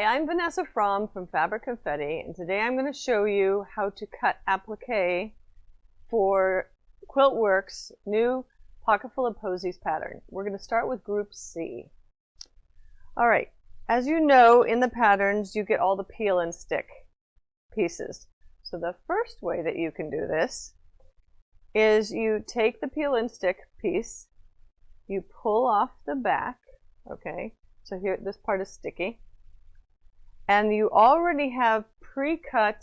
Hi, I'm Vanessa Fromm from Fabric Confetti, and today I'm going to show you how to cut applique for Quiltworx' new Pocket Full of Posies pattern. We're going to start with Group C. All right, as you know, in the patterns you get all the peel and stick pieces. So the first way that you can do this is you take the peel and stick piece, you pull off the back, okay, so here this part is sticky, and you already have pre-cut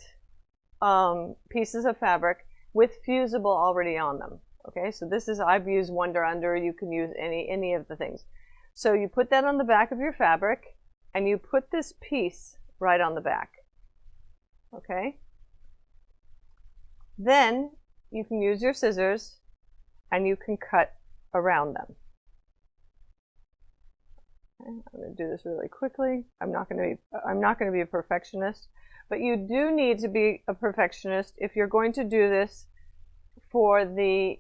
pieces of fabric with fusible already on them. Okay, so this is, I've used Wonder Under, you can use any of the things. So you put that on the back of your fabric and you put this piece right on the back. Okay, then you can use your scissors and you can cut around them. I'm going to do this really quickly. I'm not going to be a perfectionist, but you do need to be a perfectionist if you're going to do this for the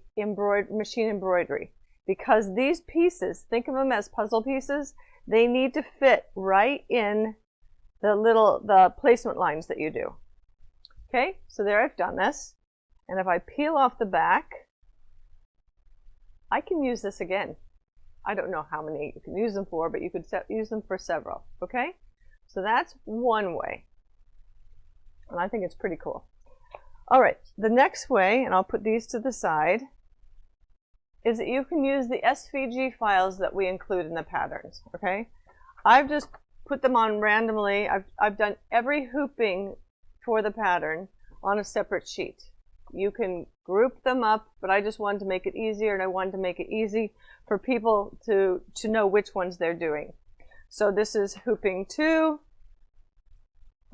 machine embroidery, because these pieces, think of them as puzzle pieces, they need to fit right in the placement lines that you do. Okay, so there I've done this, and if I peel off the back, I can use this again. I don't know how many you can use them for, but you could use them for several, okay? So that's one way, and I think it's pretty cool. All right, the next way, and I'll put these to the side, is that you can use the SVG files that we include in the patterns, okay? I've just put them on randomly. I've done every hooping for the pattern on a separate sheet. You can group them up, but I just wanted to make it easier, and I wanted to make it easy for people to know which ones they're doing. So this is hooping 2,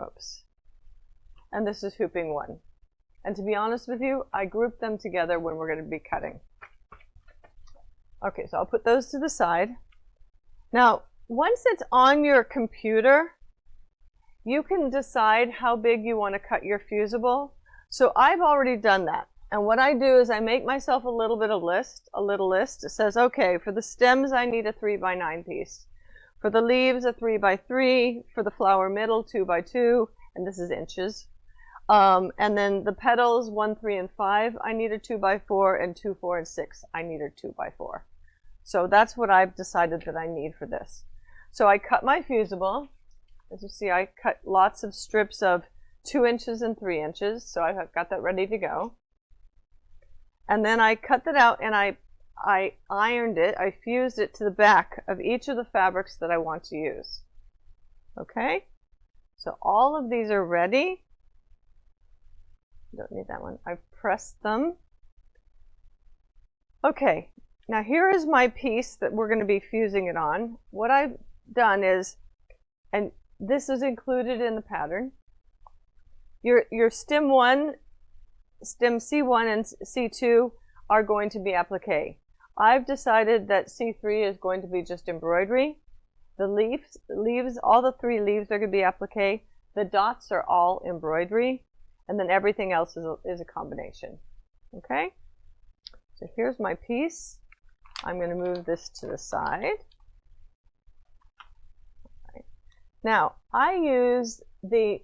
oops, and this is hooping 1. And to be honest with you, I grouped them together when we're going to be cutting. Okay, so I'll put those to the side. Now, once it's on your computer, you can decide how big you want to cut your fusible. So I've already done that. And what I do is I make myself a little list. It says, okay, for the stems, I need a 3x9 piece. For the leaves, a 3x3. For the flower middle, 2x2. And this is inches. And then the petals, 1, 3, and 5, I need a 2x4. And 2, 4, and 6, I need a 2x4. So that's what I've decided that I need for this. So I cut my fusible. As you see, I cut lots of strips of 2 inches and 3 inches, so I've got that ready to go. And then I cut that out and I ironed it, I fused it to the back of each of the fabrics that I want to use. Okay, so all of these are ready. Don't need that one. I've pressed them. Okay, now here is my piece that we're going to be fusing it on. What I've done is, and this is included in the pattern, your stem 1, stem C1 and C2 are going to be applique. I've decided that C3 is going to be just embroidery. The leaves, all the 3 leaves are going to be applique. The dots are all embroidery, and then everything else is a combination. Okay, so here's my piece. I'm going to move this to the side. Right. Now I use the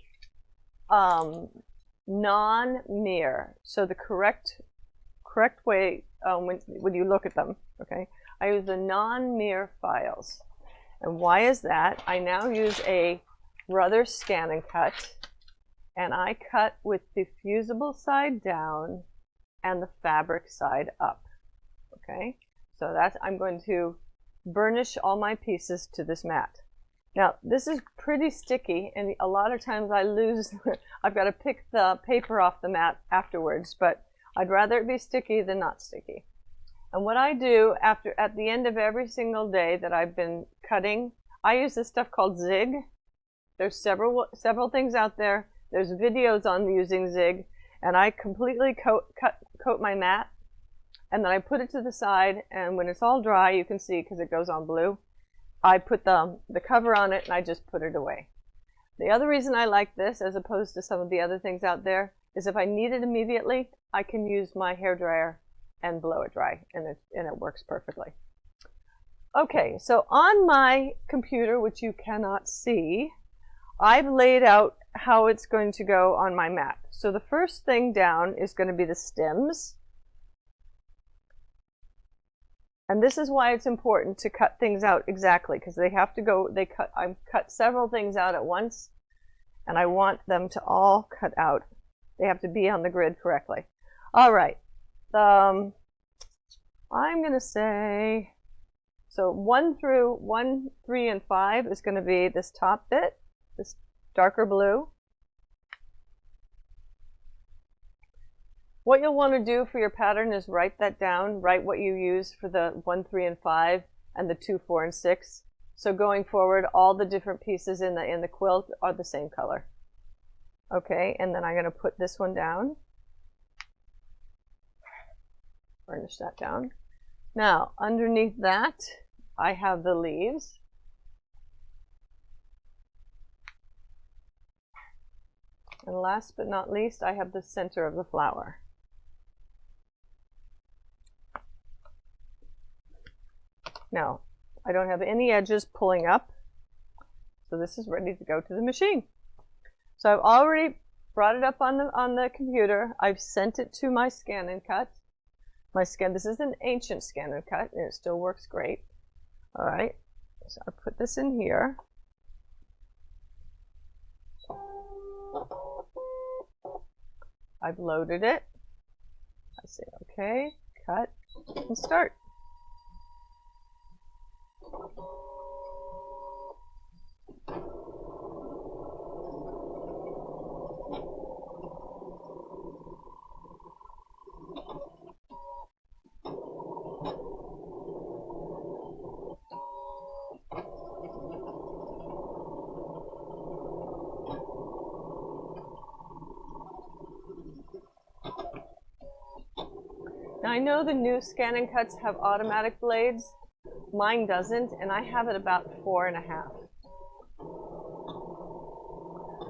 non-mirror, so the correct way when you look at them, okay, I use the non-mirror files. And why is that? I now use a Brother Scan and Cut, and I cut with the fusible side down and the fabric side up. Okay, so that's, I'm going to burnish all my pieces to this mat. Now, this is pretty sticky, and a lot of times I lose, I've got to pick the paper off the mat afterwards, but I'd rather it be sticky than not sticky. And what I do at the end of every single day that I've been cutting, I use this stuff called Zig. There's several things out there. There's videos on using Zig, and I completely coat my mat, and then I put it to the side, and when it's all dry, you can see because it goes on blue, I put the cover on it and I just put it away. The other reason I like this as opposed to some of the other things out there is if I need it immediately, I can use my hairdryer and blow it dry, and it works perfectly. Okay, so on my computer, which you cannot see, I've laid out how it's going to go on my map. So the first thing down is going to be the stems. And this is why it's important to cut things out exactly, because they have to go, I've cut several things out at once, and I want them to all cut out. They have to be on the grid correctly. All right. I'm going to say, so 1 through 1, 3, and 5 is going to be this top bit, this darker blue. What you'll want to do for your pattern is write that down, write what you use for the 1, 3, and 5, and the 2, 4, and 6. So going forward, all the different pieces in the quilt are the same color. Okay, and then I'm going to put this one down. Burnish that down. Now, underneath that, I have the leaves. And last but not least, I have the center of the flower. Now, I don't have any edges pulling up, so this is ready to go to the machine. So I've already brought it up on the computer. I've sent it to my scan and cut. This is an ancient scan and cut, and it still works great. All right, so I put this in here. I've loaded it. I say okay, cut, and start. Now I know the new scan and cuts have automatic blades. Mine doesn't, and I have it about 4.5.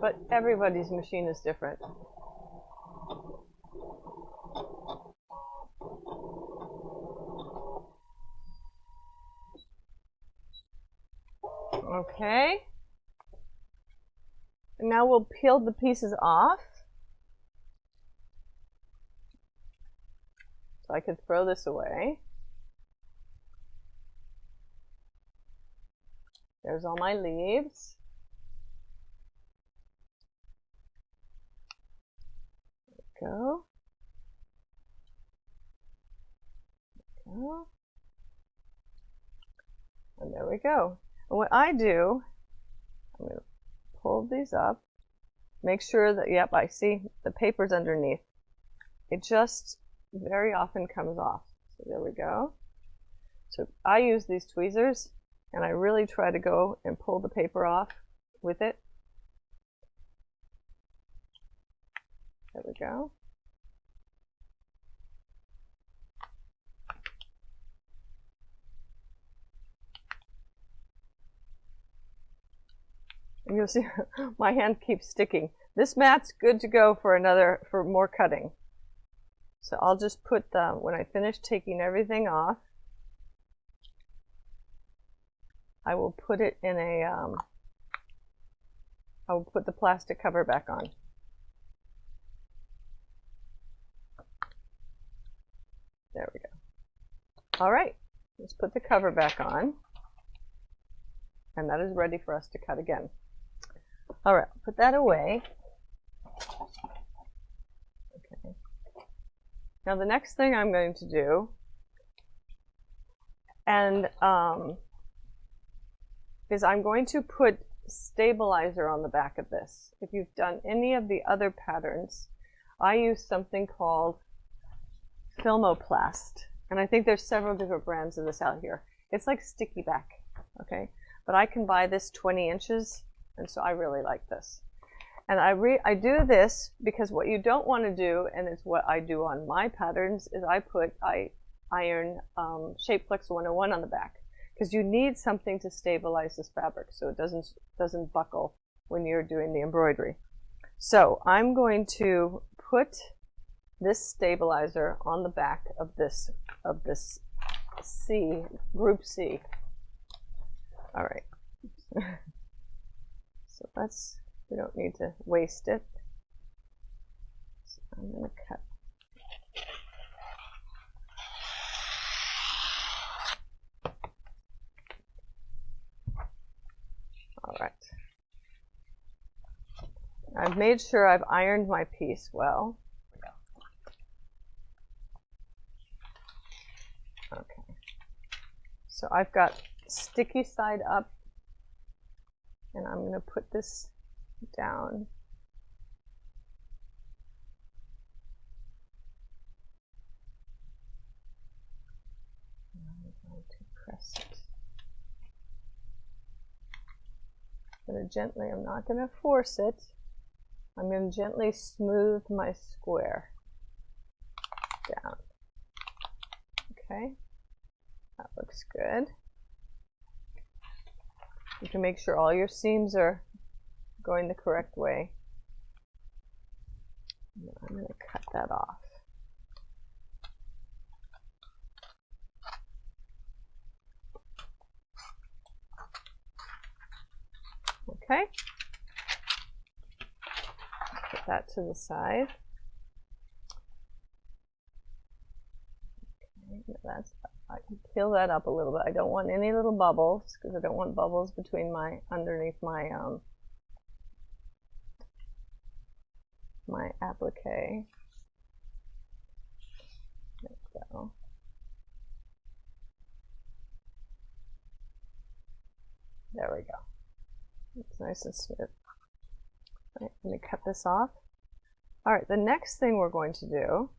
But everybody's machine is different. Okay. And now we'll peel the pieces off. So I could throw this away. There's all my leaves. There we go. There we go. And there we go. And what I do, I'm going to pull these up, make sure that, yep, I see the paper's underneath. It just very often comes off. So there we go. So I use these tweezers, and I really try to go and pull the paper off with it. There we go. And you'll see my hand keeps sticking. This mat's good to go for more cutting. So I'll just put when I finish taking everything off, I will put it in a, I will put the plastic cover back on. There we go. All right, let's put the cover back on. And that is ready for us to cut again. All right, put that away. Okay. Now the next thing I'm going to do, and is I'm going to put stabilizer on the back of this. If you've done any of the other patterns, I use something called Filmoplast, and I think there's several different brands of this out here. It's like sticky back, okay? But I can buy this 20 inches, and so I really like this. And I do this because what you don't want to do, and it's what I do on my patterns, is I iron Shapeflex 101 on the back, because you need something to stabilize this fabric so it doesn't buckle when you're doing the embroidery. So I'm going to put this stabilizer on the back of this C, group C. All right. So we don't need to waste it. So I'm going to cut. All right. I've made sure I've ironed my piece well. Okay. So I've got sticky side up, and I'm going to put this down. I'm going to press it. Gently, I'm not going to force it. I'm going to gently smooth my square down. Okay, that looks good. You can make sure all your seams are going the correct way. I'm going to cut that off. Okay, put that to the side. Okay, I can peel that up a little bit. I don't want any little bubbles because I don't want bubbles between underneath my applique. There we go. There we go. It's nice and smooth. All right, let me cut this off. All right, the next thing we're going to do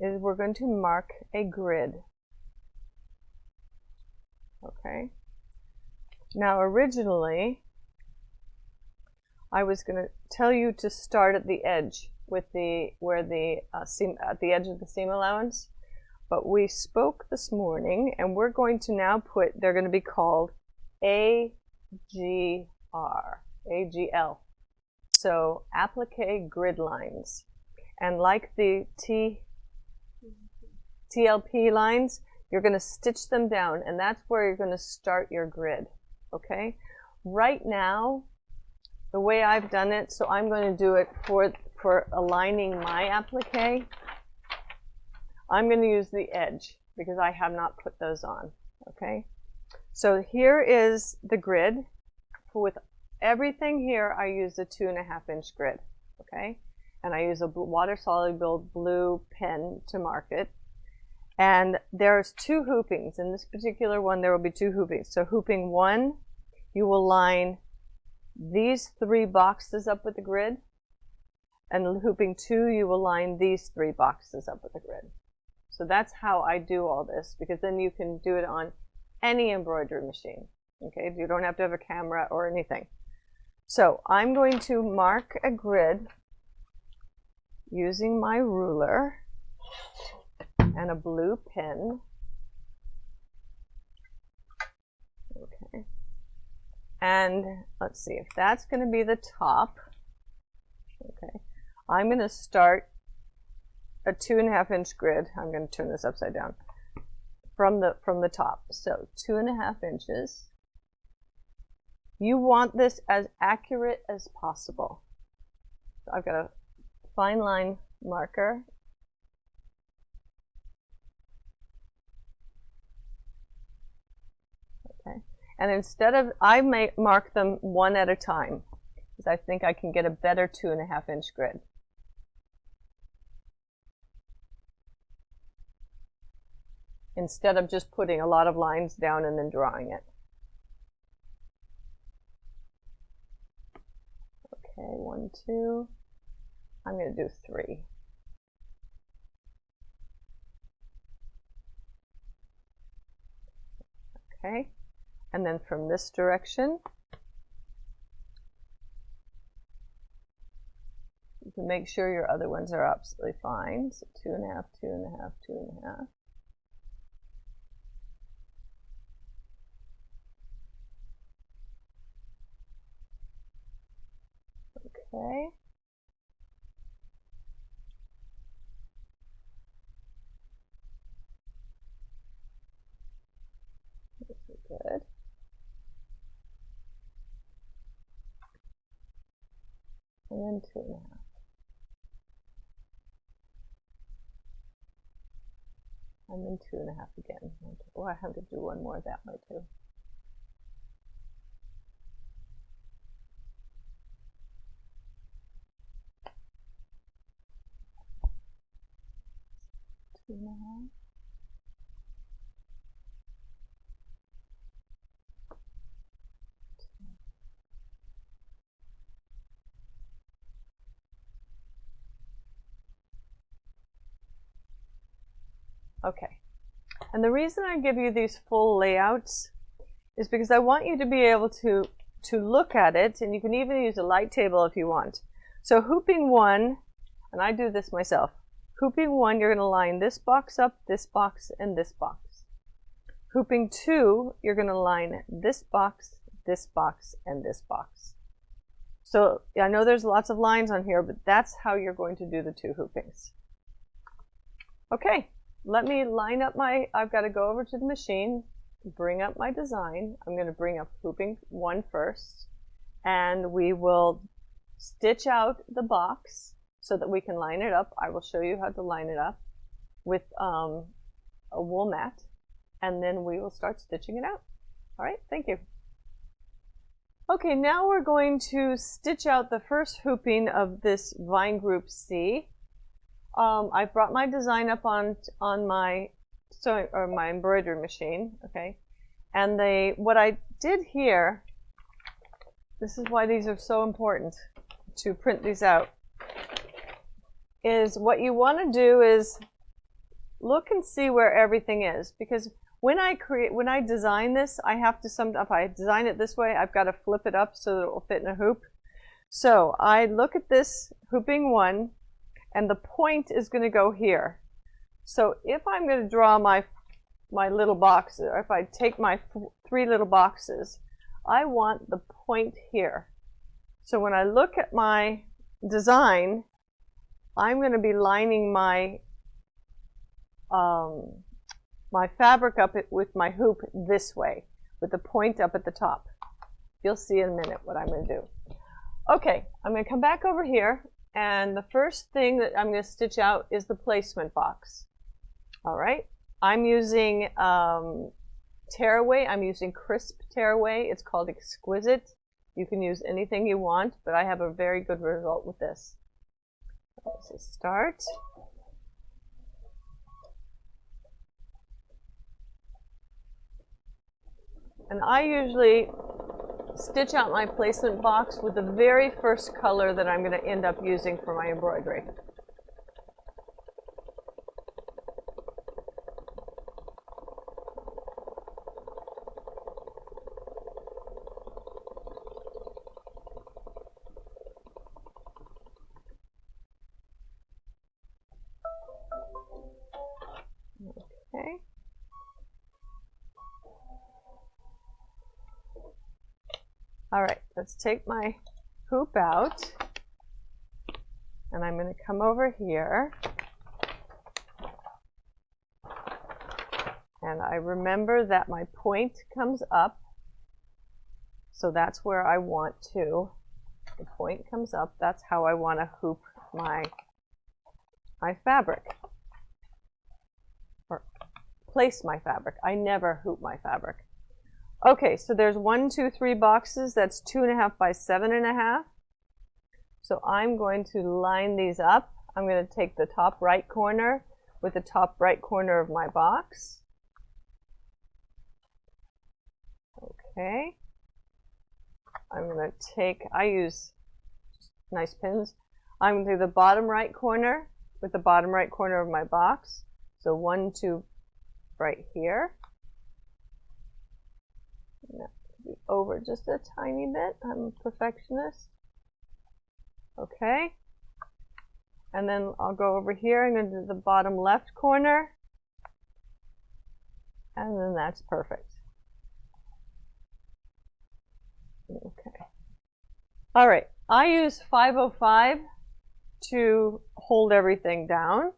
is we're going to mark a grid. Okay. Now, originally, I was going to tell you to start at the edge with seam at the edge of the seam allowance, but we spoke this morning, and we're going to now they're going to be called AGL. So applique grid lines. And like the TLP lines, you're going to stitch them down, and that's where you're going to start your grid. Okay? Right now, the way I've done it, so I'm going to do it for aligning my applique. I'm going to use the edge because I have not put those on. Okay? So here is the grid. With everything here, I use a 2.5-inch grid, okay? And I use a water-soluble blue pen to mark it. And there's 2 hoopings. In this particular one, there will be 2 hoopings. So hooping 1, you will line these 3 boxes up with the grid. And hooping 2, you will line these 3 boxes up with the grid. So that's how I do all this, because then you can do it on any embroidery machine. Okay, you don't have to have a camera or anything. So I'm going to mark a grid using my ruler and a blue pen. Okay, and let's see if that's going to be the top. Okay, I'm going to start a 2.5-inch grid. I'm going to turn this upside down from the top. So 2.5 inches. You want this as accurate as possible. So I've got a fine line marker. Okay. And instead of, I may mark them one at a time, because I think I can get a better 2.5-inch grid. Instead of just putting a lot of lines down and then drawing it. Okay, 1, 2. I'm going to do 3. Okay, and then from this direction, you can make sure your other ones are absolutely fine. So 2.5, 2.5, 2.5. Okay. This is good. and 2.5. And then 2.5 again. Oh, I have to do one more that way too. Two and a half. Okay, and the reason I give you these full layouts is because I want you to be able to look at it, and you can even use a light table if you want. So hooping 1, and I do this myself, hooping 1, you're going to line this box up, this box, and this box. Hooping 2, you're going to line this box, and this box. So I know there's lots of lines on here, but that's how you're going to do the 2 hoopings. Okay. Let me line up I've got to go over to the machine, bring up my design. I'm going to bring up hooping 1 first, and we will stitch out the box so that we can line it up. I will show you how to line it up with a wool mat, and then we will start stitching it out. All right, thank you. Okay, now we're going to stitch out the first hooping of this vine group C. I brought my design up on my my embroidery machine, okay, and what I did here, this is why these are so important to print these out, is what you want to do is look and see where everything is, because when I design this, I have to if I design it this way, I've got to flip it up so that it will fit in a hoop. So I look at this hooping 1. And the point is going to go here. So if I'm going to draw my little boxes, or if I take my 3 little boxes, I want the point here. So when I look at my design, I'm going to be lining my my fabric up with my hoop this way, with the point up at the top. You'll see in a minute what I'm going to do. Okay, I'm going to come back over here. And the first thing that I'm going to stitch out is the placement box. All right, I'm using tearaway. I'm using crisp tearaway. It's called Exquisite. You can use anything you want, but I have a very good result with this. Let's start. And I usually stitch out my placement box with the very first color that I'm going to end up using for my embroidery. Okay. All right, let's take my hoop out, and I'm going to come over here, and I remember that my point comes up, so that's where I want to, the point comes up, that's how I want to hoop my fabric, or place my fabric. I never hoop my fabric. Okay, so there's 1, 2, 3 boxes. That's 2.5 by 7.5. So I'm going to line these up. I'm going to take the top right corner with the top right corner of my box. Okay. I'm going to take, I use nice pins. I'm going to do the bottom right corner with the bottom right corner of my box. So 1, 2 right here. Over just a tiny bit. I'm a perfectionist. Okay. And then I'll go over here. I'm going to do the bottom left corner. And then that's perfect. Okay. All right. I use 505 to hold everything down.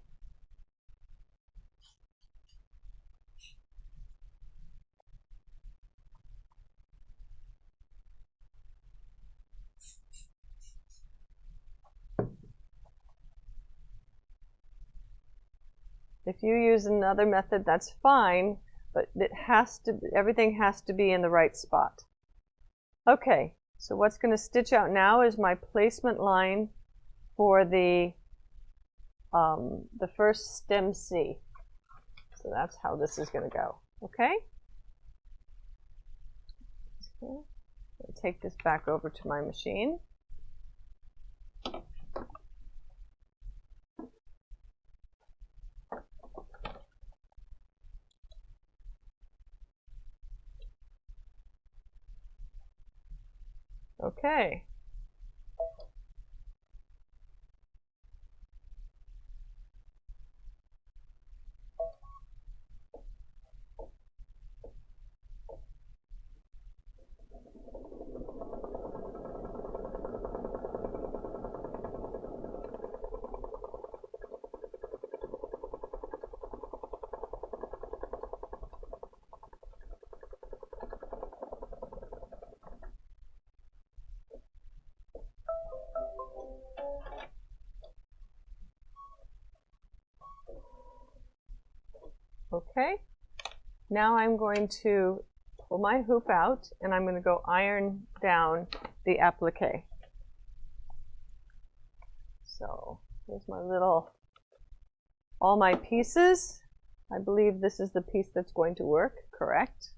If you use another method, that's fine, but everything has to be in the right spot. Okay, so what's going to stitch out now is my placement line for the first stem C. So that's how this is going to go. Okay? I'll take this back over to my machine. Okay. Okay, now I'm going to pull my hoop out and I'm going to go iron down the applique. So here's my all my pieces. I believe this is the piece that's going to work, correct?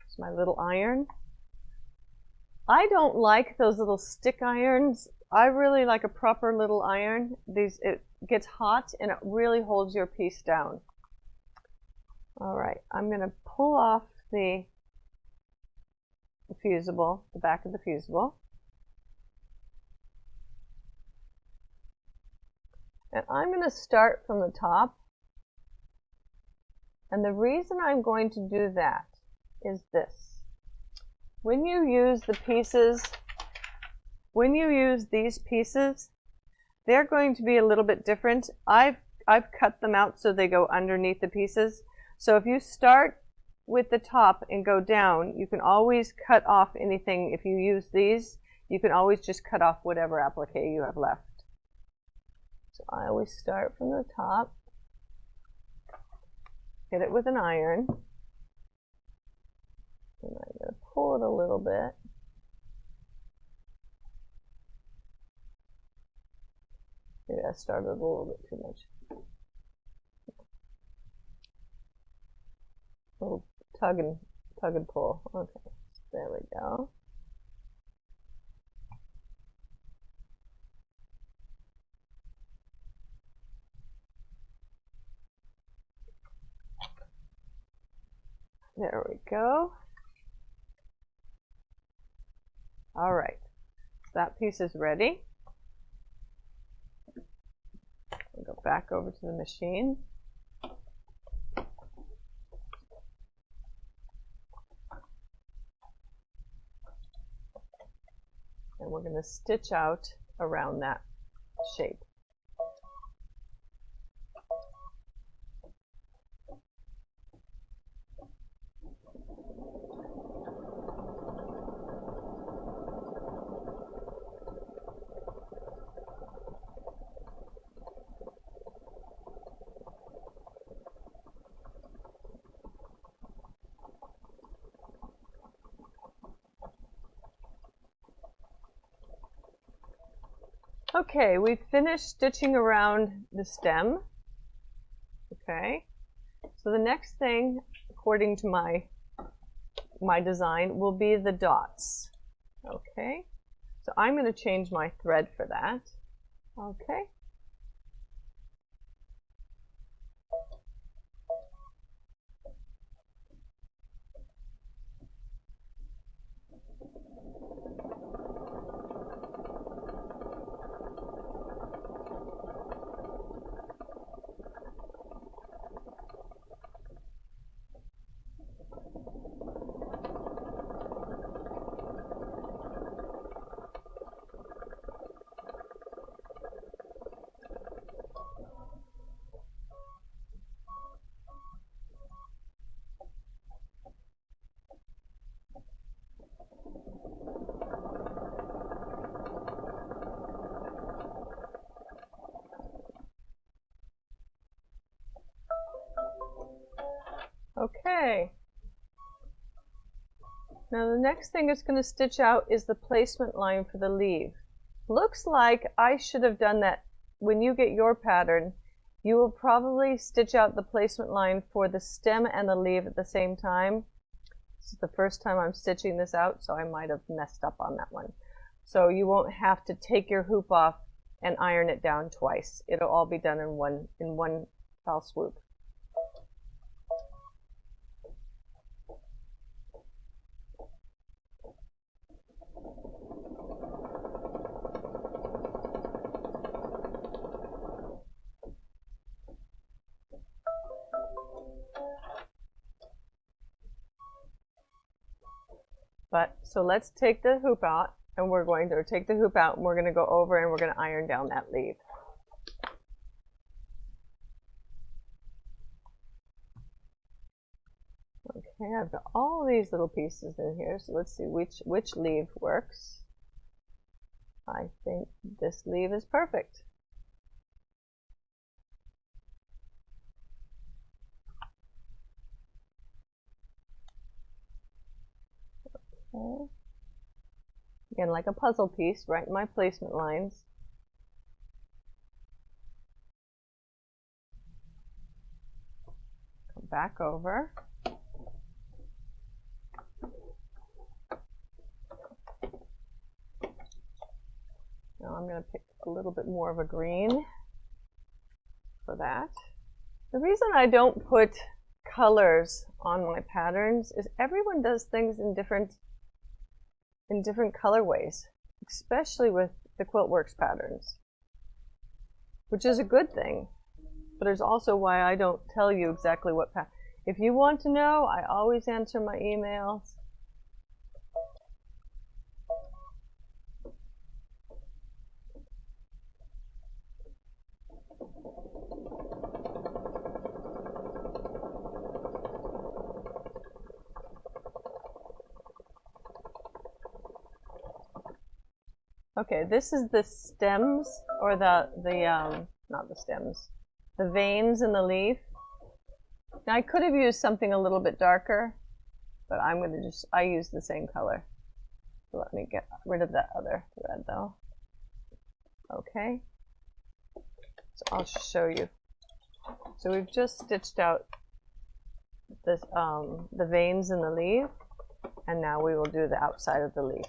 It's my little iron. I don't like those little stick irons. I really like a proper little iron. It gets hot and it really holds your piece down. All right, I'm going to pull off the fusible, the back of the fusible. And I'm going to start from the top. And the reason I'm going to do that is this. When you use these pieces, they're going to be a little bit different. I've cut them out so they go underneath the pieces. So if you start with the top and go down, you can always cut off anything. If you use these, you can always just cut off whatever applique you have left. So I always start from the top, hit it with an iron, and I'm going to pull it a little bit. Maybe I started a little bit too much. A little tug and pull. Okay, there we go. There we go. All right, so that piece is ready. I'll go back over to the machine. And we're going to stitch out around that shape. Okay, we've finished stitching around the stem. Okay, so the next thing, according to my design, will be the dots. Okay, so I'm going to change my thread for that. Okay. Okay. Now the next thing it's going to stitch out is the placement line for the leaf. Looks like I should have done that. When you get your pattern, you will probably stitch out the placement line for the stem and the leaf at the same time. This is the first time I'm stitching this out, so I might have messed up on that one. So you won't have to take your hoop off and iron it down twice. It'll all be done in one foul swoop. So let's take the hoop out, and we're going to take the hoop out, and we're going to go over and we're going to iron down that leaf. Okay, I've got all these little pieces in here, so let's see which leaf works. I think this leaf is perfect. Okay. Again, like a puzzle piece, right in my placement lines. Come back over. Now I'm going to pick a little bit more of a green for that. The reason I don't put colors on my patterns is everyone does things in different colorways, especially with the Quiltworx patterns, which is a good thing, but there's also why I don't tell you exactly what pattern. If you want to know, I always answer my emails. Okay, this is the stems, or not the stems, the veins in the leaf. Now I could have used something a little bit darker, but I use the same color. So let me get rid of that other thread though. Okay, so I'll show you. So we've just stitched out this, the veins in the leaf, and now we will do the outside of the leaf.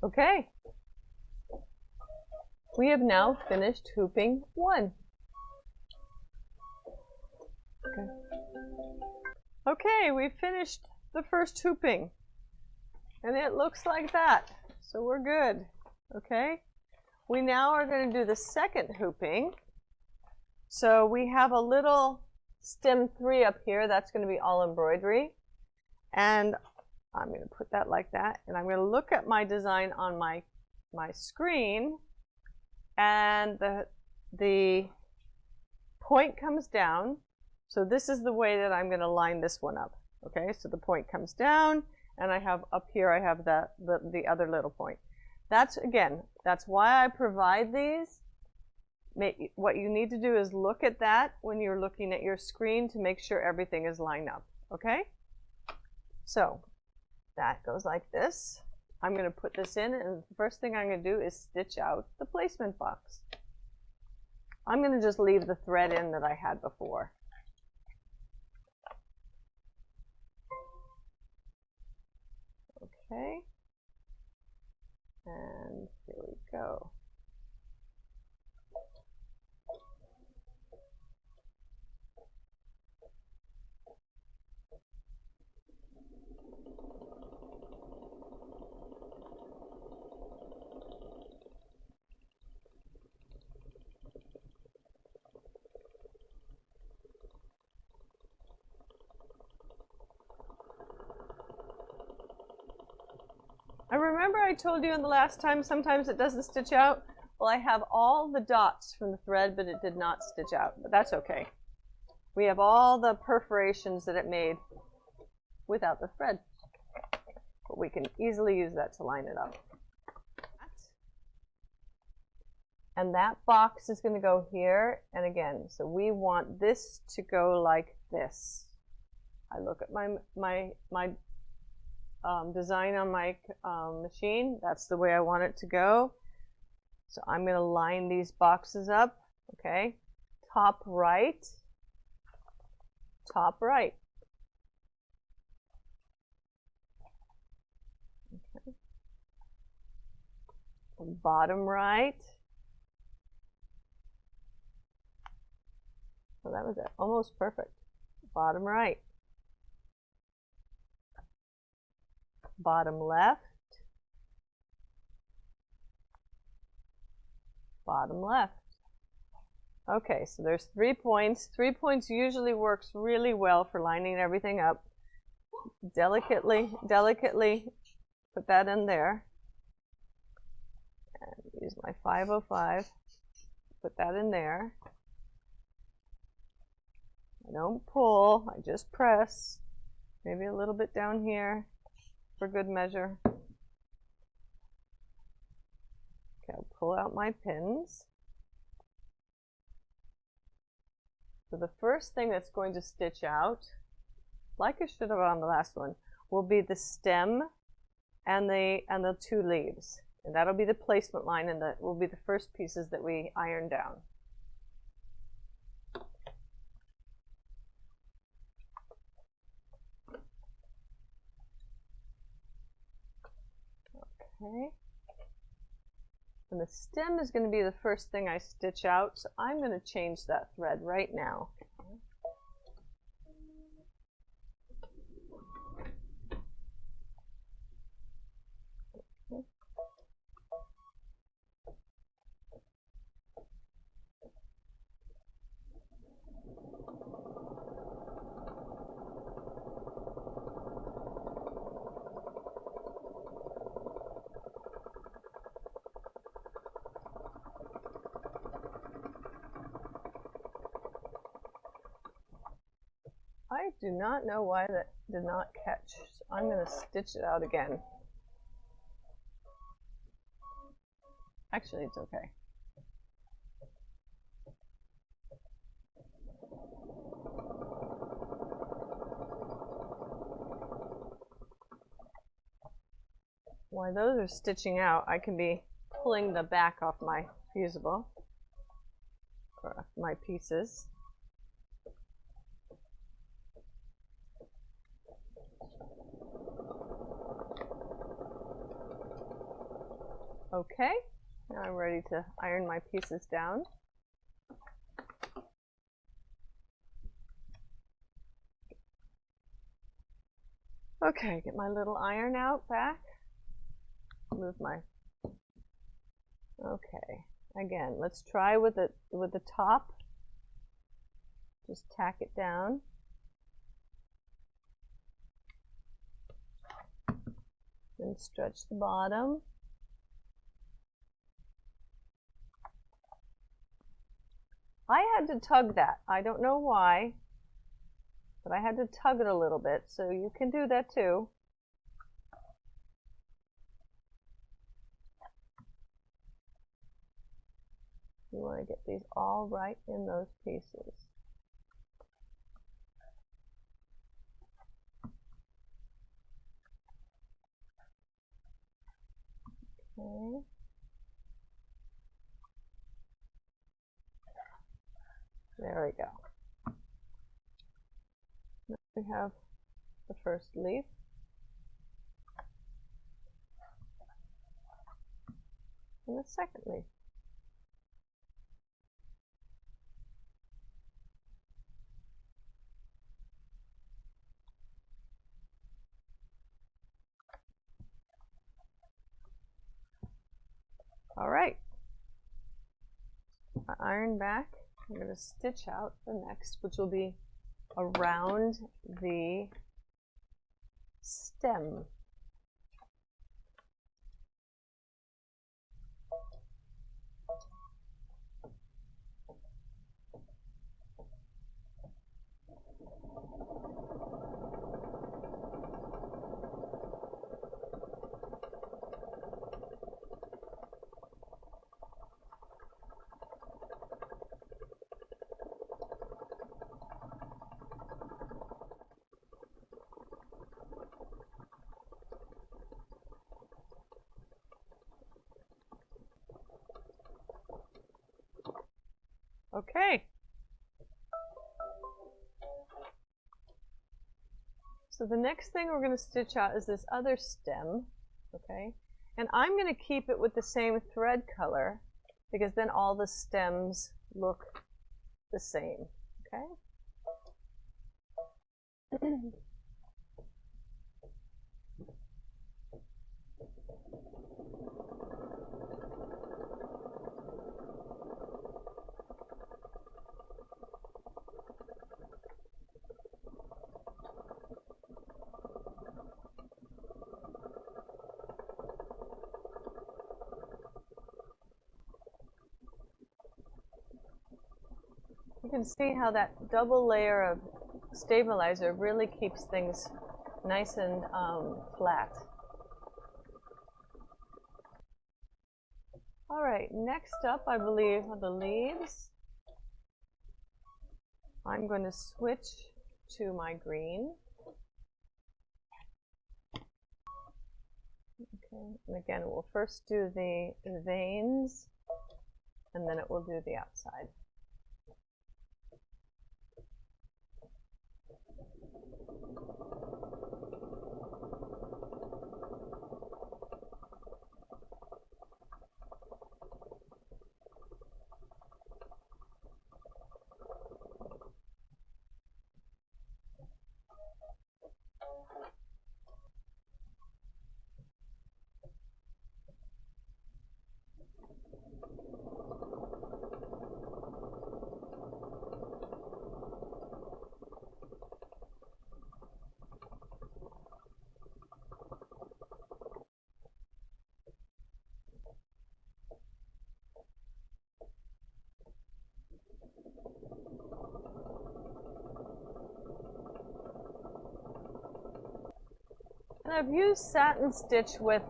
Okay, we have now finished hooping 1. Okay, we finished the first hooping, and it looks like that, so we're good. Okay, we now are going to do the second hooping. So we have a little stem 3 up here. That's going to be all embroidery, and I'm going to put that like that, and I'm going to look at my design on my screen, and the point comes down. So this is the way that I'm going to line this one up. Okay, so the point comes down, and I have up here I have the other little point. That's why I provide these. What you need to do is look at that when you're looking at your screen to make sure everything is lined up. Okay, so that goes like this. I'm going to put this in, and the first thing I'm going to do is stitch out the placement box. I'm going to just leave the thread in that I had before. Okay, and here we go. remember I told you in the last time sometimes it doesn't stitch out? Well, I have all the dots from the thread, but it did not stitch out, but that's okay. We have all the perforations that it made without the thread, but we can easily use that to line it up. And that box is going to go here and again. So we want this to go like this. I look at my design on my machine. That's the way I want it to go. So I'm going to line these boxes up. Okay, top right, top right. Okay. Bottom right. So that was it. Almost perfect. Bottom right. Bottom left. Bottom left. Okay, so there's 3 points. 3 points usually works really well for lining everything up. Delicately put that in there. And use my 505. Put that in there. I don't pull, I just press. Maybe a little bit down here for good measure. Okay, I'll pull out my pins. So the first thing that's going to stitch out, like I should have on the last one, will be the stem and the 2 leaves. And that'll be the placement line, and that will be the first pieces that we iron down. Okay. And the stem is going to be the first thing I stitch out, so I'm going to change that thread right now. I do not know why that did not catch. So I'm going to stitch it out again. Actually, it's okay. While those are stitching out, I can be pulling the back off my fusible, or my pieces. Okay, now I'm ready to iron my pieces down. Okay, get my little iron out back. Move my. Okay, again, let's try with the top. Just tack it down. Then stretch the bottom. I had to tug that. I don't know why, but I had to tug it a little bit, so you can do that too. You want to get these all right in those pieces. Okay. There we go. Now we have the first leaf. And the second leaf. All right. I iron back. I'm going to stitch out the next, which will be around the stem. Okay. So the next thing we're going to stitch out is this other stem, okay? And I'm going to keep it with the same thread color because then all the stems look the same, okay? You can see how that double layer of stabilizer really keeps things nice and flat. All right, next up, I believe, are the leaves. I'm going to switch to my green. Okay, and again, it will first do the veins, and then it will do the outside. And I've used satin stitch with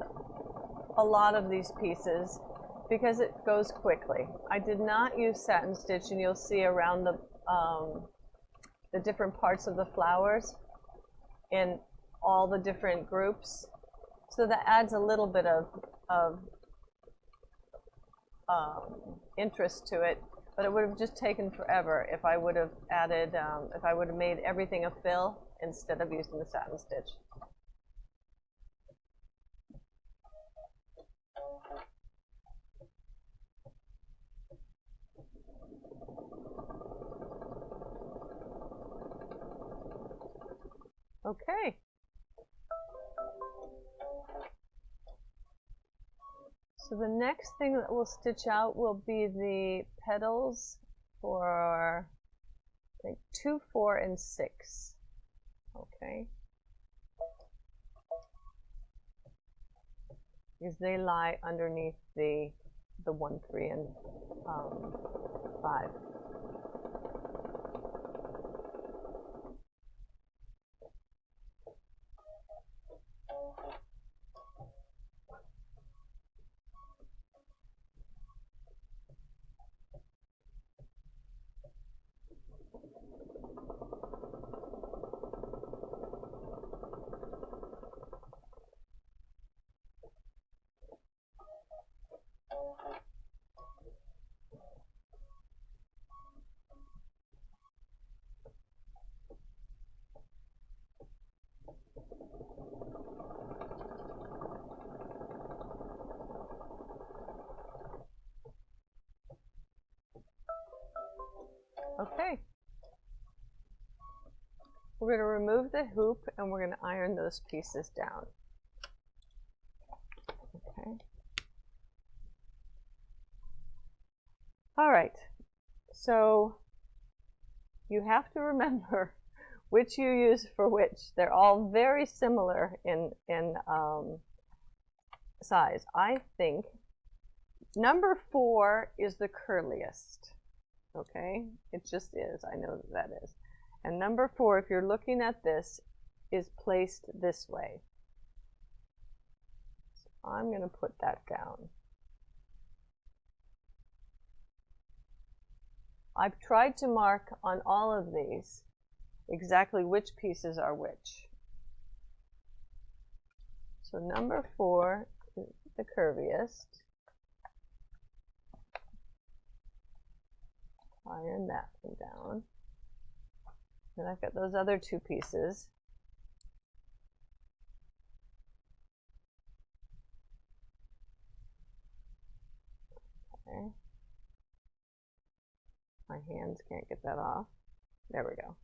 a lot of these pieces because it goes quickly. I did not use satin stitch, and you'll see around the different parts of the flowers in all the different groups. So that adds a little bit of interest to it, but it would have just taken forever if I would have added, if I would have made everything a fill instead of using the satin stitch. Okay. So the next thing that we'll stitch out will be the petals for, I think, 2, 4, and 6. Okay. Because they lie underneath the 1, 3, and 5. Okay. We're going to remove the hoop and we're going to iron those pieces down. Okay. All right. So you have to remember which you use for which. They're all very similar in size. I think number 4 is the curliest. Okay, it just is. I know that is. And number 4, if you're looking at this, is placed this way. So I'm going to put that down. I've tried to mark on all of these exactly which pieces are which. So number 4 is the curviest. iron that one down. Then I've got those other two pieces. Okay. My hands can't get that off. There we go.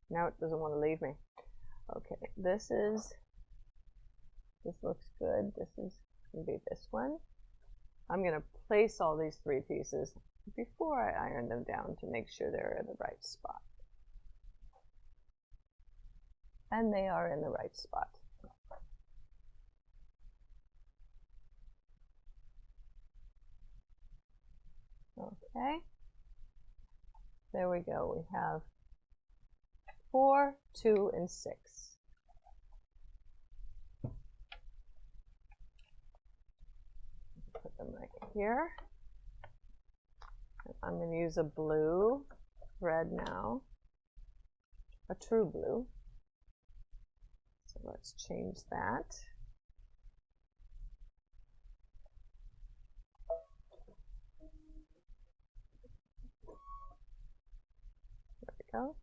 Now it doesn't want to leave me. Okay, this looks good. This is going to be this one. I'm going to place all these three pieces before I iron them down to make sure they're in the right spot. And they are in the right spot. Okay. There we go. We have 4, 2, and 6. Put them right here. And I'm going to use a blue thread now, a true blue. So let's change that. There we go.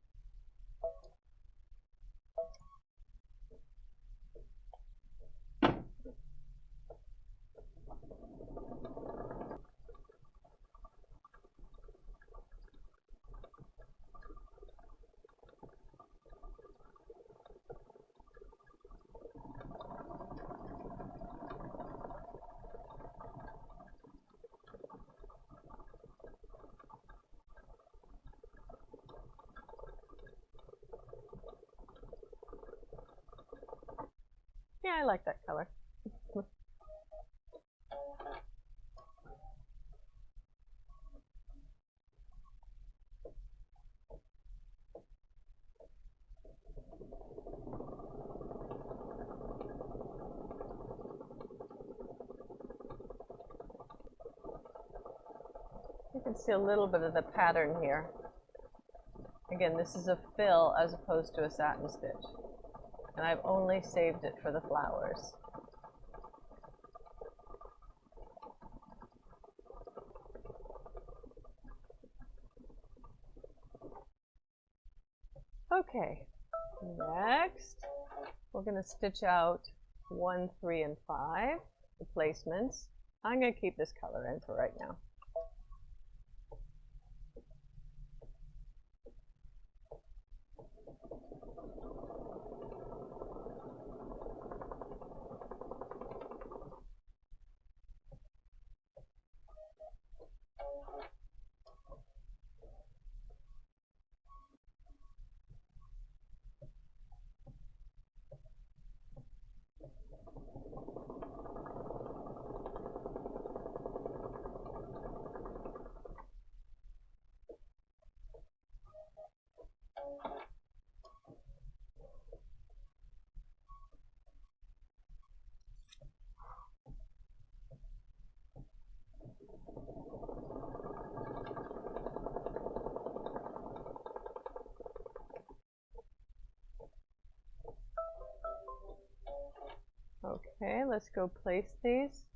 Yeah, I like that color. You can see a little bit of the pattern here. Again, this is a fill as opposed to a satin stitch. And I've only saved it for the flowers. Okay, next we're going to stitch out 1, 3, and 5, the placements. I'm going to keep this color in for right now. Okay, let's go place these.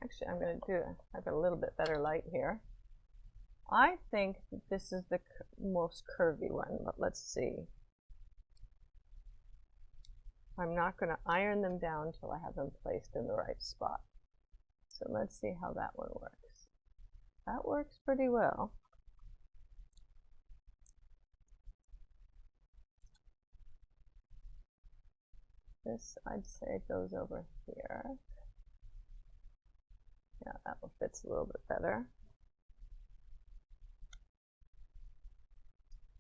Actually, I'm going to do, I've got a little bit better light here. I think that this is the most curvy one, but let's see. I'm not going to iron them down until I have them placed in the right spot. So let's see how that one works. That works pretty well. This, I'd say, goes over here. Yeah, that one fits a little bit better.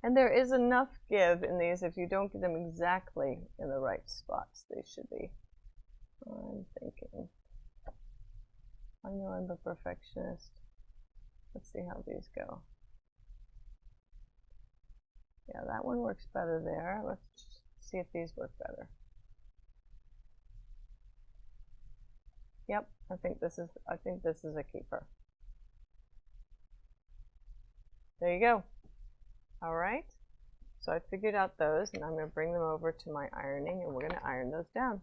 And there is enough give in these. If you don't get them exactly in the right spots, they should be. I'm thinking. I know I'm a perfectionist. Let's see how these go. Yeah, that one works better there. Let's see if these work better. Yep, I think this is a keeper. There you go. All right. So I figured out those, and I'm going to bring them over to my ironing, and we're going to iron those down.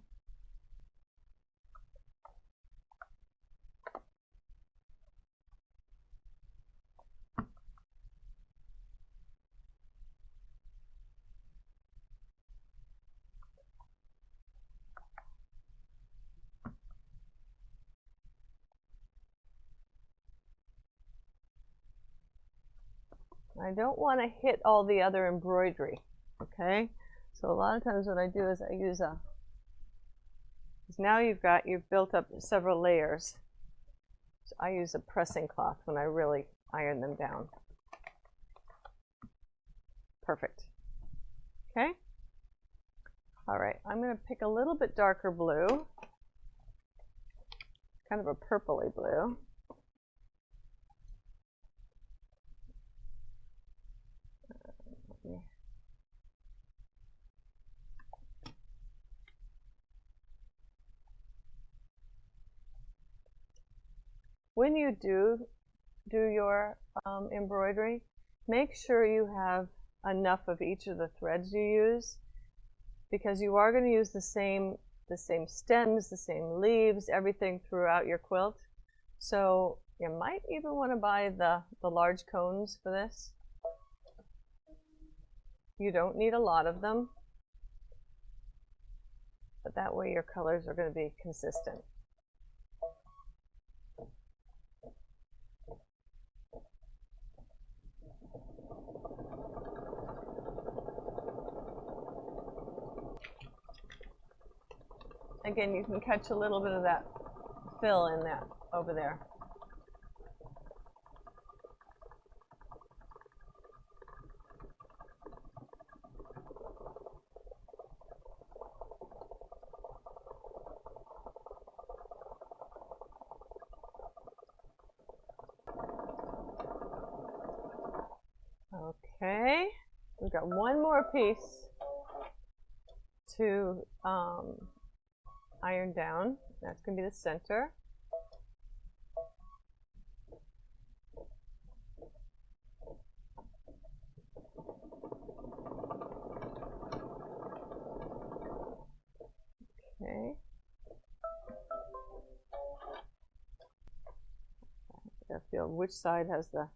I don't want to hit all the other embroidery, okay? So a lot of times what I do is I use a, because now you've built up several layers. So I use a pressing cloth when I really iron them down. Perfect. Okay? All right, I'm going to pick a little bit darker blue, kind of a purpley blue. When you do your embroidery, make sure you have enough of each of the threads you use, because you are going to use the same stems, the same leaves, everything throughout your quilt. So you might even want to buy the large cones for this. You don't need a lot of them, but that way your colors are going to be consistent. Again, you can catch a little bit of that fill in that over there. Okay, we've got one more piece to iron down. That's going to be the center. Okay. I feel which side has the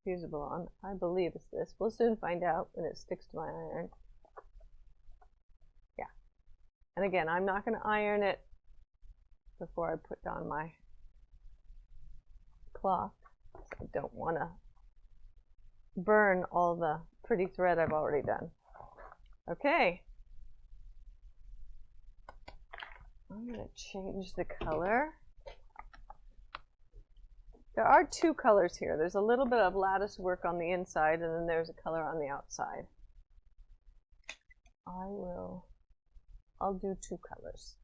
fusible on. I believe it's this. We'll soon find out when it sticks to my iron. Yeah. And again, I'm not going to iron it before I put down my cloth. I don't want to burn all the pretty thread I've already done. Okay. I'm going to change the color. There are two colors here. There's a little bit of lattice work on the inside, and then there's a color on the outside. I'll do two colors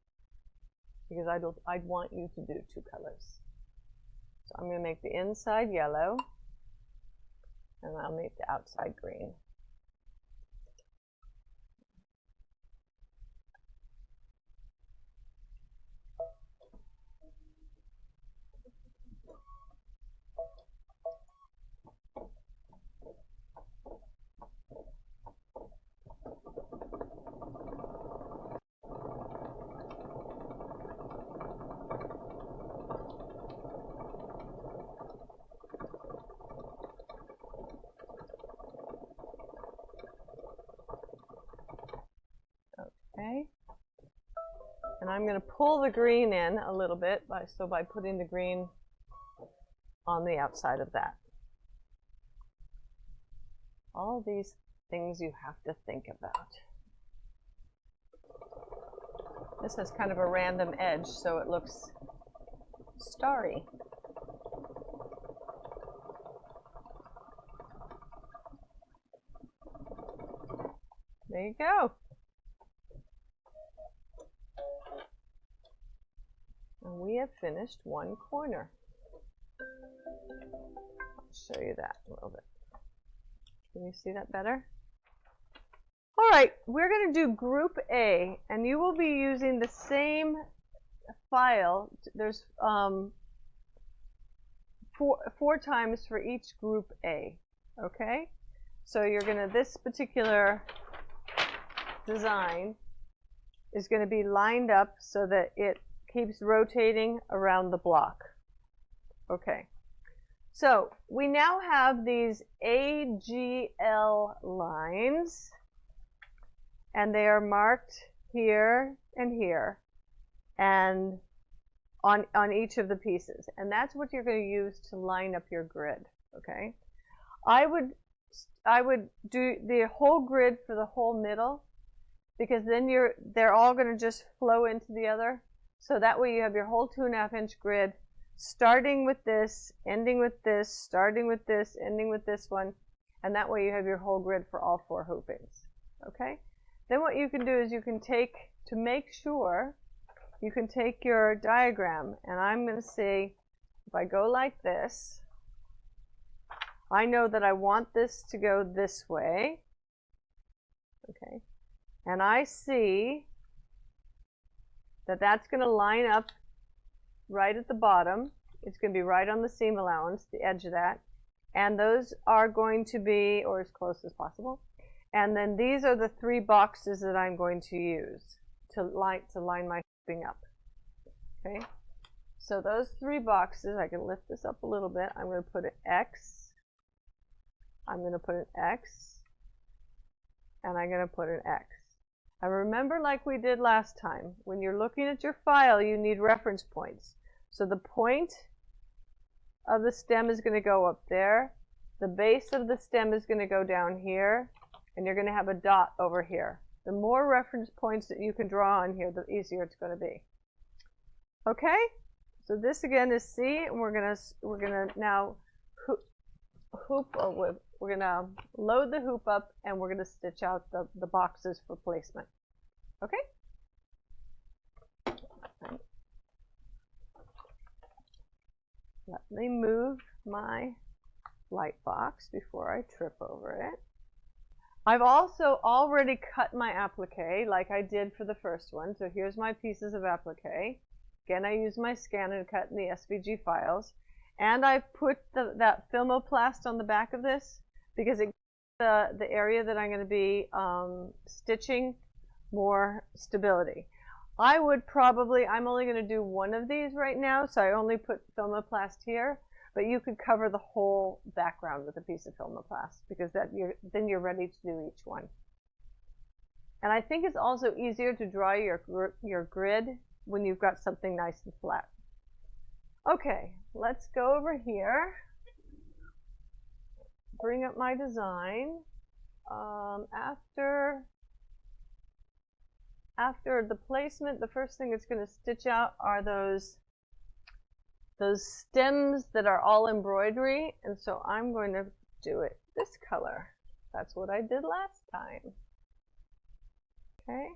because I'd want you to do two colors. So I'm going to make the inside yellow, and I'll make the outside green. Okay, and I'm going to pull the green in a little bit by putting the green on the outside of that. All these things you have to think about. This has kind of a random edge, so it looks starry. There you go. And we have finished one corner. I'll show you that a little bit. Can you see that better? All right, we're going to do group A, and you will be using the same file. There's four times for each group A, okay? So you're going to, this particular design is going to be lined up so that it keeps rotating around the block. Okay, so we now have these AGL lines, and they are marked here and here, and on each of the pieces, and that's what you're going to use to line up your grid. Okay, I would do the whole grid for the whole middle, because then they're all going to just flow into the other. So that way you have your whole 2.5 inch grid, starting with this, ending with this, starting with this, ending with this one, and that way you have your whole grid for all 4 hoopings. Okay? Then what you can do is you can take, to make sure, you can take your diagram, and I'm going to see, if I go like this, I know that I want this to go this way. Okay? And I see that that's going to line up right at the bottom. It's going to be right on the seam allowance, the edge of that. And those are going to be, or as close as possible. And then these are the 3 boxes that I'm going to use to line my hooping up. Okay? So those 3 boxes, I can lift this up a little bit. I'm going to put an X. I'm going to put an X. And I'm going to put an X. And remember, like we did last time, when you're looking at your file, you need reference points. So the point of the stem is going to go up there. The base of the stem is going to go down here. And you're going to have a dot over here. The more reference points that you can draw on here, the easier it's going to be. Okay? So this again is C, and we're gonna now we're gonna load the hoop up, and we're gonna stitch out the boxes for placement. Okay? Let me move my light box before I trip over it. I've also already cut my applique like I did for the first one. So here's my pieces of applique. Again, I use my scan and cut in the SVG files. And I've put that Filmoplast on the back of this because it gives the area that I'm going to be stitching more stability. I would probably, I'm only going to do one of these right now, so I only put Filmoplast here. But you could cover the whole background with a piece of Filmoplast because then you're ready to do each one. And I think it's also easier to draw your grid when you've got something nice and flat. Okay, let's go over here. Bring up my design. After the placement, the first thing it's going to stitch out are those stems that are all embroidery, and so I'm going to do it this color. That's what I did last time. Okay.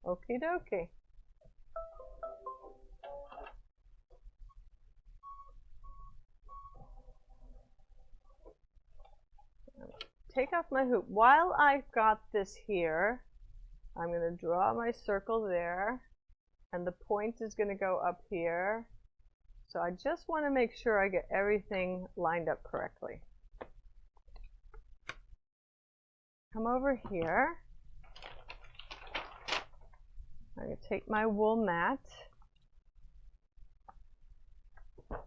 Okie dokie. Take off my hoop. While I've got this here, I'm going to draw my circle there, and the point is going to go up here. So I just want to make sure I get everything lined up correctly. Come over here. I'm going to take my wool mat. I'm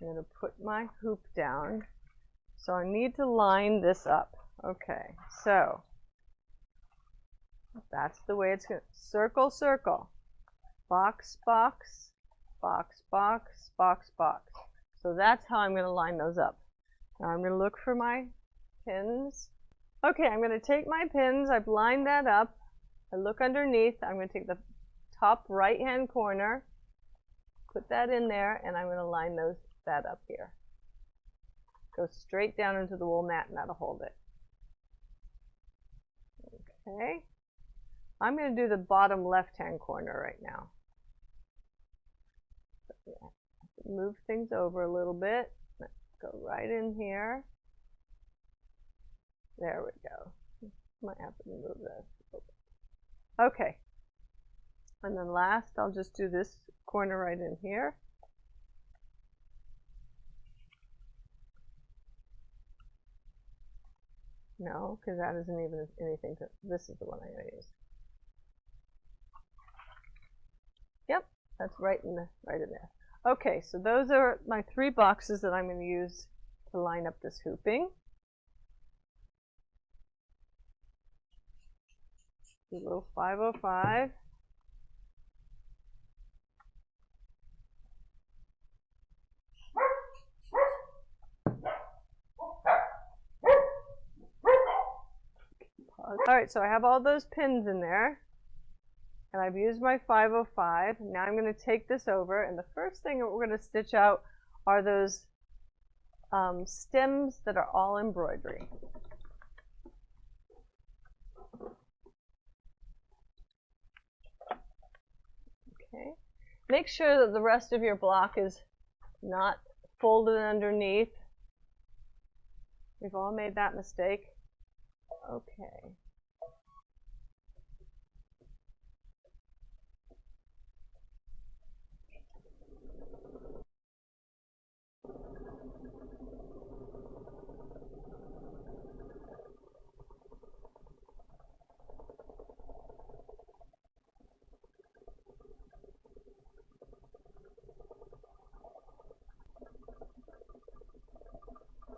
going to put my hoop down. So I need to line this up. Okay, so that's the way it's going to circle, circle, box, box, box, box, box, box. So that's how I'm going to line those up. Now I'm going to look for my pins. Okay, I'm going to take my pins. I've lined that up. I look underneath. I'm going to take the top right-hand corner, put that in there, and I'm going to line that up here. Go straight down into the wool mat, and that'll hold it. Okay. I'm going to do the bottom left-hand corner right now. Move things over a little bit. Let's go right in here. There we go. Might have to move this. Okay. And then last, I'll just do this corner right in here. No, because that isn't even anything to, this is the one I'm going to use. Yep, that's right in there. Okay, so those are my 3 boxes that I'm going to use to line up this hooping. Do a little 505. Alright, so I have all those pins in there, and I've used my 505. Now I'm going to take this over, and the first thing that we're going to stitch out are those stems that are all embroidery. Okay. Make sure that the rest of your block is not folded underneath. We've all made that mistake. Okay.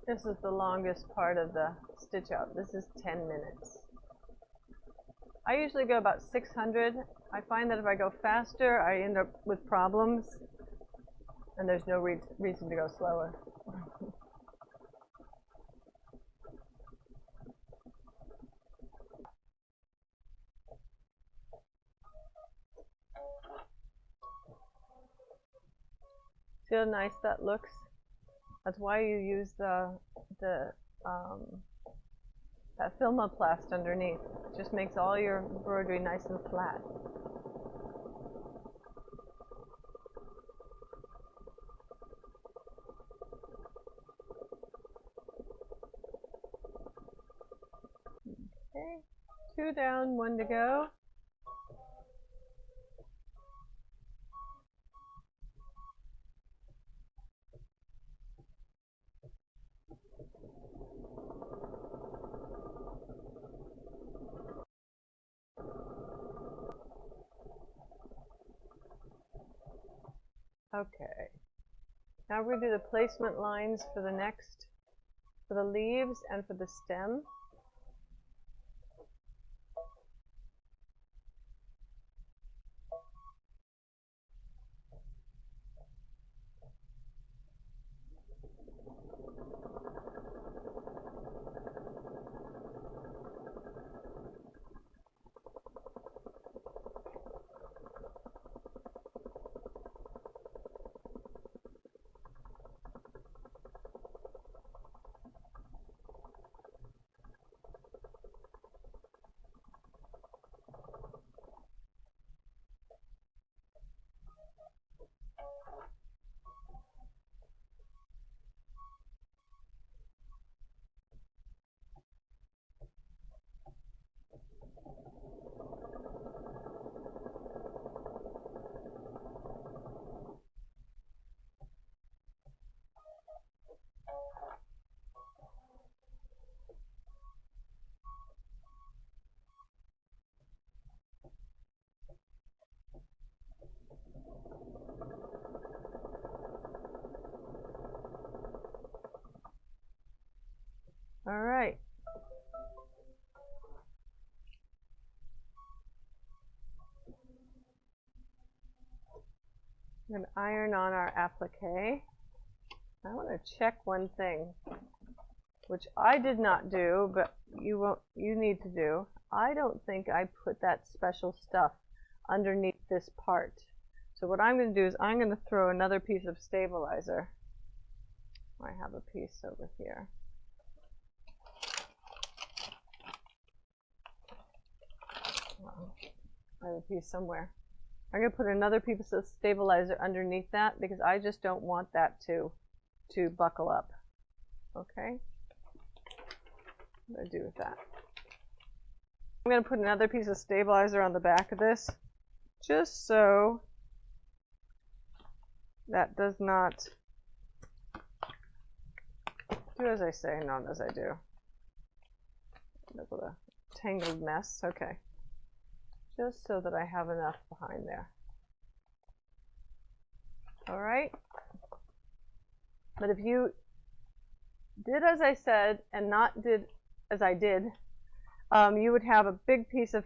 This is the longest part of the stitch out. This is 10 minutes. I usually go about 600. I find that if I go faster, I end up with problems, and there's no reason to go slower. See how nice that looks? That's why you use that filmoplast underneath. It just makes all your embroidery nice and flat. Okay, 2 down, 1 to go. Okay, now we're going to do the placement lines for the leaves and for the stem. All right. I'm going to iron on our applique. I want to check one thing, which I did not do, but you need to do. I don't think I put that special stuff underneath this part. So what I'm going to do is I'm going to throw another piece of stabilizer. I have a piece over here. I have a piece somewhere. I'm going to put another piece of stabilizer underneath that because I just don't want that to buckle up. Okay? What do I do with that? I'm going to put another piece of stabilizer on the back of this just so that does not do as I say, not as I do. Look at a tangled mess. Okay. Just so that I have enough behind there. All right. But if you did as I said and not did as I did, you would have a big piece of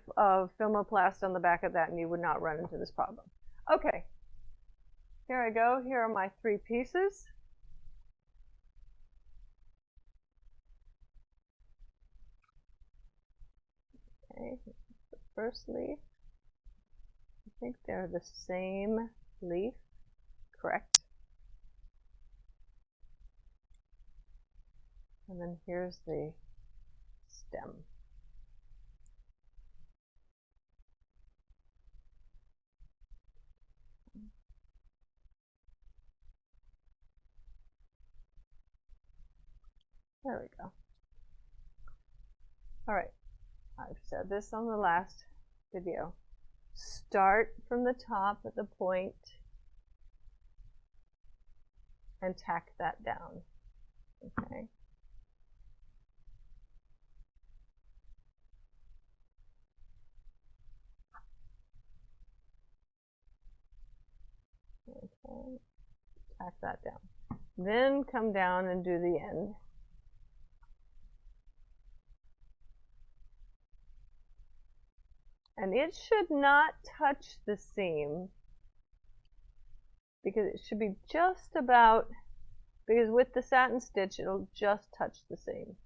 filmoplast on the back of that and you would not run into this problem. Okay. Here I go. Here are my 3 pieces. Okay, the first leaf. I think they're the same leaf, correct? And then here's the stem. There we go. All right, I've said this on the last video. Start from the top at the point and tack that down. Okay. Okay, tack that down. Then come down and do the end. And it should not touch the seam because it should be just about, because with the satin stitch it'll just touch the seam.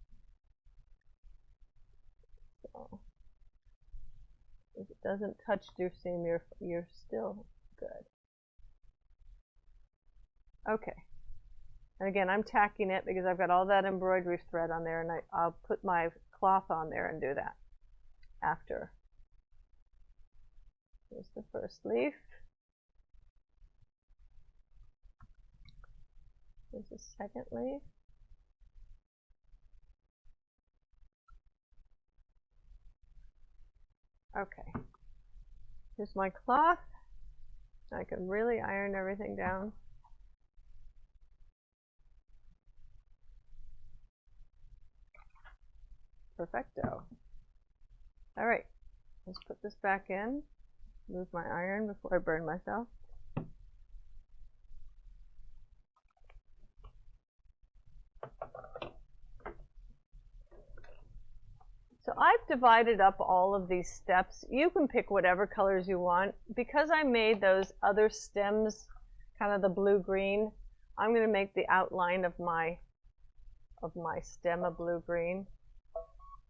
So if it doesn't touch your seam, you're still good. Okay. And again, I'm tacking it because I've got all that embroidery thread on there, and I'll put my cloth on there and do that after. Here's the first leaf. Here's the second leaf. Okay. Here's my cloth. I can really iron everything down. Perfecto. All right, let's put this back in. Move my iron before I burn myself. So I've divided up all of these steps. You can pick whatever colors you want. Because I made those other stems kind of the blue-green, I'm going to make the outline of my stem a blue-green.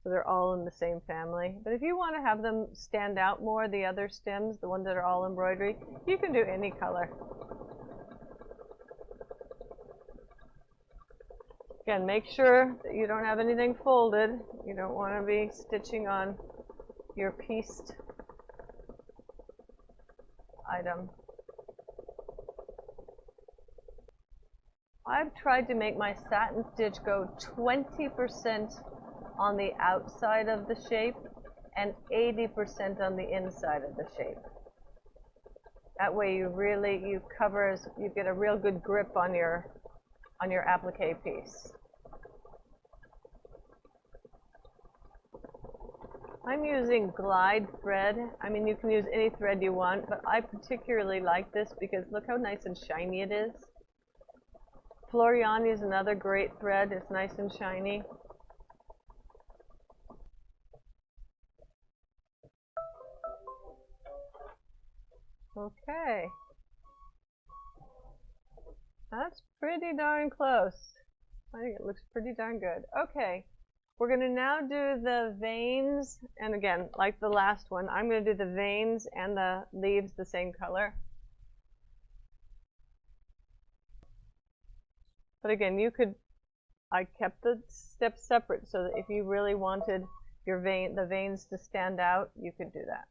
So they're all in the same family. But if you want to have them stand out more, the other stems, the ones that are all embroidery, you can do any color. Again, make sure that you don't have anything folded. You don't want to be stitching on your pieced item. I've tried to make my satin stitch go 20% on the outside of the shape and 80% on the inside of the shape. That way you get a real good grip on your applique piece. I'm using glide thread. I mean, you can use any thread you want, but I particularly like this because look how nice and shiny it is. Floriani is another great thread. It's nice and shiny. Okay. That's pretty darn close. I think it looks pretty darn good. Okay. We're going to now do the veins, and again, like the last one, I'm going to do the veins and the leaves the same color. But again, I kept the steps separate so that if you really wanted the veins to stand out, you could do that.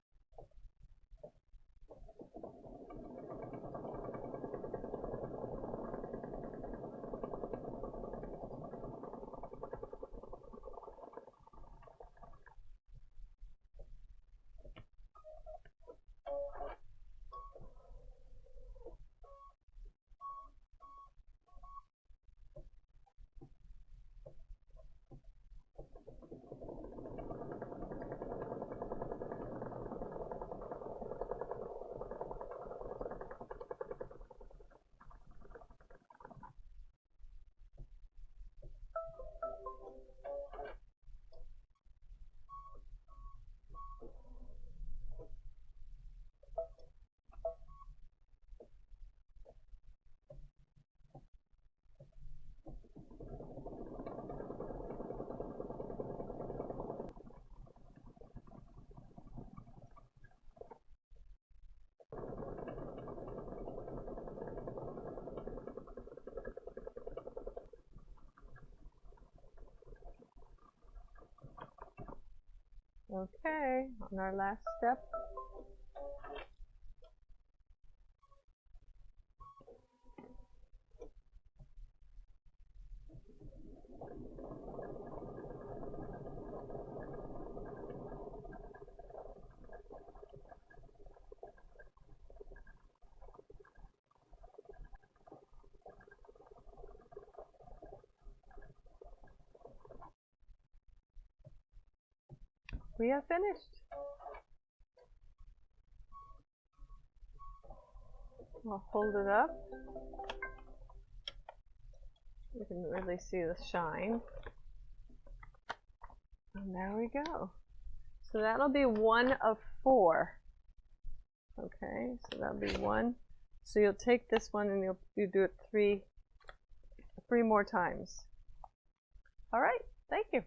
Okay, on our last step. We have finished. I'll hold it up. You can really see the shine. And there we go. So that'll be 1 of 4. Okay, so that'll be 1. So you'll take this one and you do it three more times. All right, thank you.